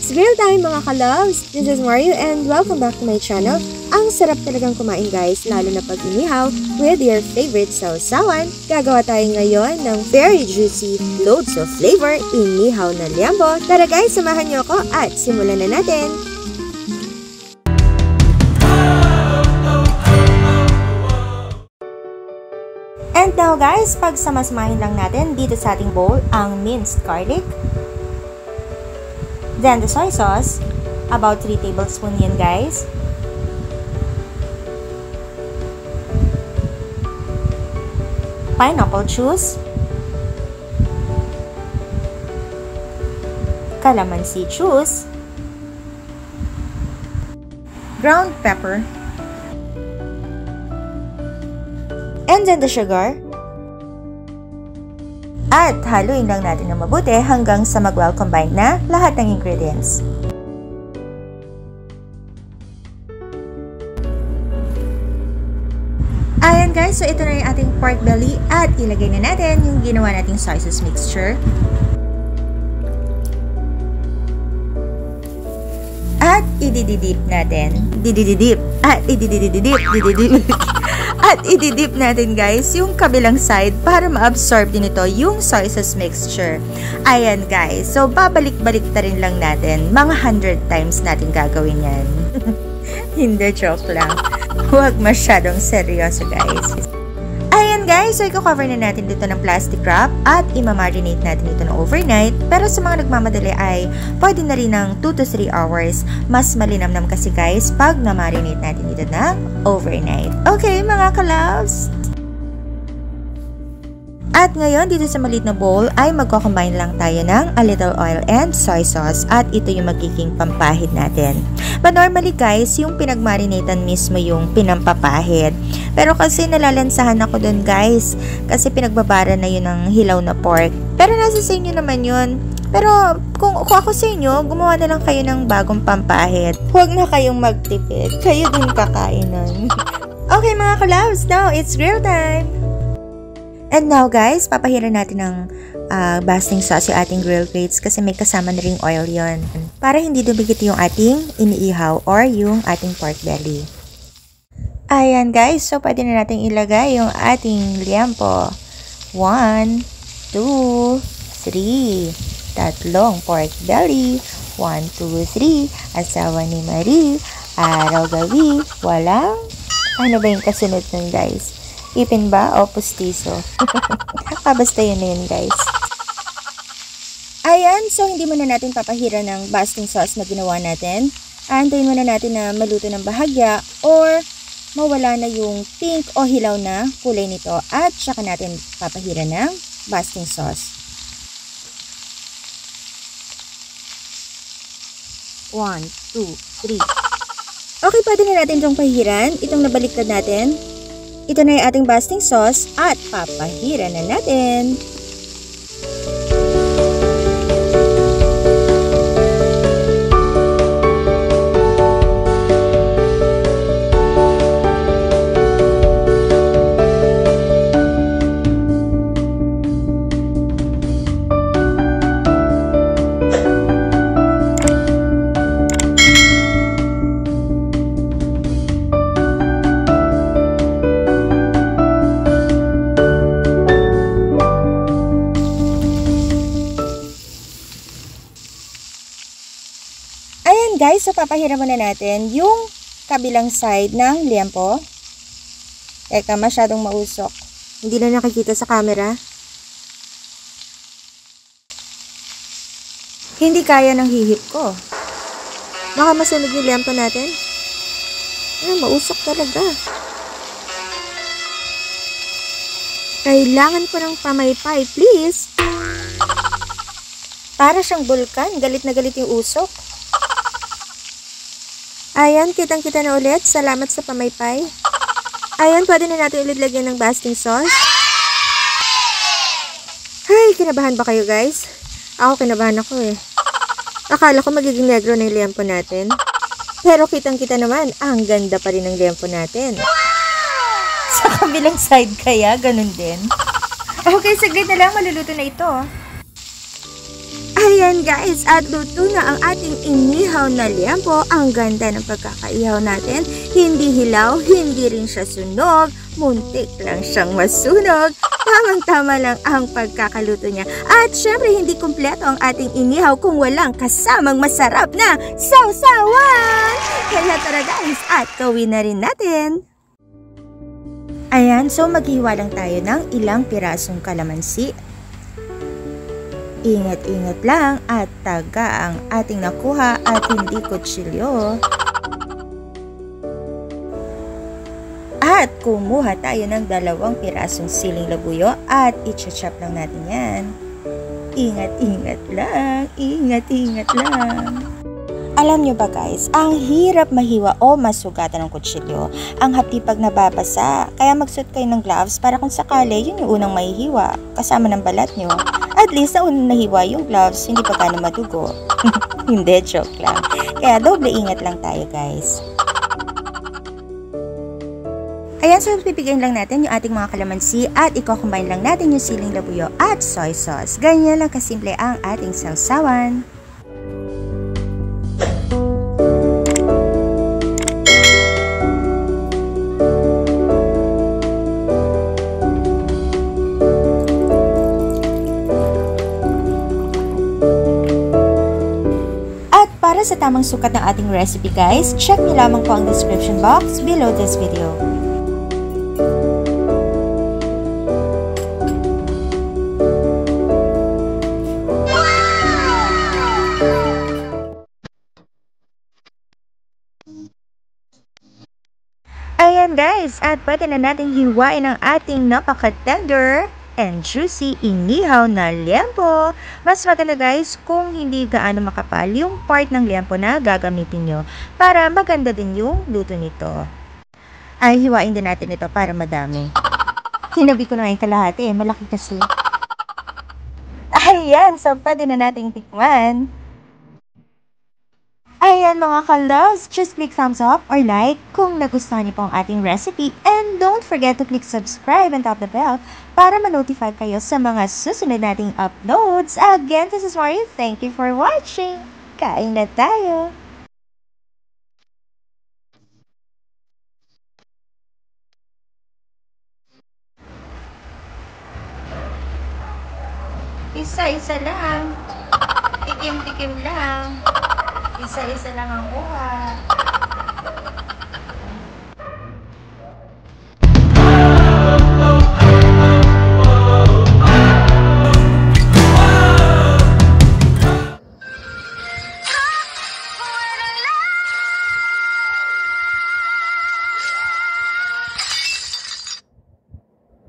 It's grill time mga ka-loves! This is Mario and welcome back to my channel. Ang sarap talagang kumain guys, lalo na pag inihaw with your favorite sausawan. Gagawa tayo ngayon ng very juicy, loads of flavor, inihaw na liambo. Tara guys, samahan niyo ako at simulan na natin! And now guys, pagsamasamahin lang natin dito sa ating bowl ang minced garlic. Then the soy sauce, about 3 tablespoons yan guys. Pineapple juice. Calamansi juice. Ground pepper. And then the sugar. At haluin lang natin ng mabuti hanggang sa mag-well combined na lahat ng ingredients. Ayan guys, so ito na yung ating pork belly at ilagay na natin yung ginawa nating soy sauce mixture. At idididip natin. At ididip natin guys yung kabilang side para ma-absorb din ito yung soy sauce mixture. Ayan guys, so babalik-balik ta rin lang natin. Mga 100 times natin gagawin yan. Hindi, joke lang. Huwag masyadong seryoso guys. Ayan guys, so i-cover na natin dito ng plastic wrap at i-marinate natin ito ng overnight. Pero sa mga nagmamadali ay pwede na rin ng 2 to 3 hours. Mas malinamnam kasi guys pag na-marinate natin ito ng overnight. Okay mga ka-loves? At ngayon, dito sa maliit na bowl ay magko-combine lang tayo ng a little oil and soy sauce at ito yung magiging pampahid natin. But normally guys, yung pinagmarinatan mismo yung pinampapahid. Pero kasi nalalansahan ako dun guys, kasi pinagbabara na yun ng hilaw na pork. Pero nasa sa inyo naman yun. Pero kung ako sa inyo, gumawa na lang kayo ng bagong pampahid. Huwag na kayong magtipid. Kayo din kakain nun. Okay mga ka-loves, now it's grill time! And now guys, papahiran natin ng basting sauce yung ating grill grates kasi may kasama na ring oil yon para hindi dumikit yung ating iniihaw or yung ating pork belly. Ayan guys, so pwede na natin ilagay yung ating liampo. 1, 2, 3. Tatlong pork belly. 1, 2, 3. Asawa ni Marie. Araw-gabi. Walang. Ano ba yung kasunod nun guys? Ipin ba o pustiso? Basta yun na yun guys. Ayan, so hindi muna natin papahiran ng basting sauce na ginawa natin. Antayin muna natin na maluto ng bahagya or mawala na yung pink o hilaw na kulay nito at saka natin papahiran ng basting sauce. 1, 2, 3. Okay, pwede na natin itong pahiran. Itong nabaliktad natin. Ito na yung ating basting sauce at papahiran na natin. Guys, so papahiran muna natin yung kabilang side ng liampo. Teka, masyadong mausok. Hindi na nakikita sa camera. Hindi kaya ng hihip ko. Baka masunog yung liampo natin. Mausok talaga. Kailangan ko ng pamaypay, please. Para siyang bulkan. Galit na galit yung usok. Ayan, kitang-kita na ulit. Salamat sa pamaypay. Ayan, pwede na natin ulit lagyan ng basting sauce. Ay, kinabahan ba kayo guys? Ako, kinabahan ako eh. Akala ko magiging negro na yung liampo natin. Pero kitang-kita naman, ang ganda pa rin ng liampo natin. Sa kabilang side kaya, ganun din. Okay, saglit na lang, maluluto na ito. Ayan guys, at luto na ang ating inihaw na liempo. Ang ganda ng pagkakaihaw natin. Hindi hilaw, hindi rin siya sunog. Muntik lang siyang masunog. Tamang-tama lang ang pagkakaluto niya. At syempre hindi kumpleto ang ating inihaw kung walang kasamang masarap na sawsawan. Kaya tara guys, at gawin na rin natin. Ayan, so maghiwa lang tayo ng ilang pirasong kalamansi. Ingat-ingat lang at taga ang ating nakuha at hindi kutsilyo. At kumuha tayo ng 2 pirasong siling labuyo at i-chop lang natin yan. Ingat-ingat lang, ingat-ingat lang. Alam nyo ba guys, ang hirap mahiwa o masugatan ng kutsilyo. Ang hapdi pag nababasa, kaya magsuot kayo ng gloves para kung sakali yun yung unang mahihiwa kasama ng balat nyo. At least na unang nahiwa yung gloves, hindi pa gano'ng madugo. Hindi, joke lang. Kaya doble ingat lang tayo guys. Ayan, so pipigayin lang natin yung ating mga kalamansi at i-combine lang natin yung siling labuyo at soy sauce. Ganyan lang kasimple ang ating sawsawan. Para sa tamang sukat ng ating recipe guys, check nyo lamang po ang description box below this video. Ayan guys, at pwede na natin hiwain ang ating napaka-tender and juicy inihaw na liempo. Mas maganda guys kung hindi gaano makapal yung part ng liempo na gagamitin nyo para maganda din yung luto nito. Ay, hiwain din natin ito para madami. Sinabi ko na yung kalahati malaki kasi. Ayan, so pwede na nating tikman. Ayan mga ka-loves, just click thumbs up or like kung nagustuhan niyo po ang ating recipe. And don't forget to click subscribe and tap the bell para ma-notify kayo sa mga susunod nating uploads. Again, this is Mario. Thank you for watching. Kain na tayo! Isa-isa lang. Tikim-tikim lang. Isa-isa lang ang kuha.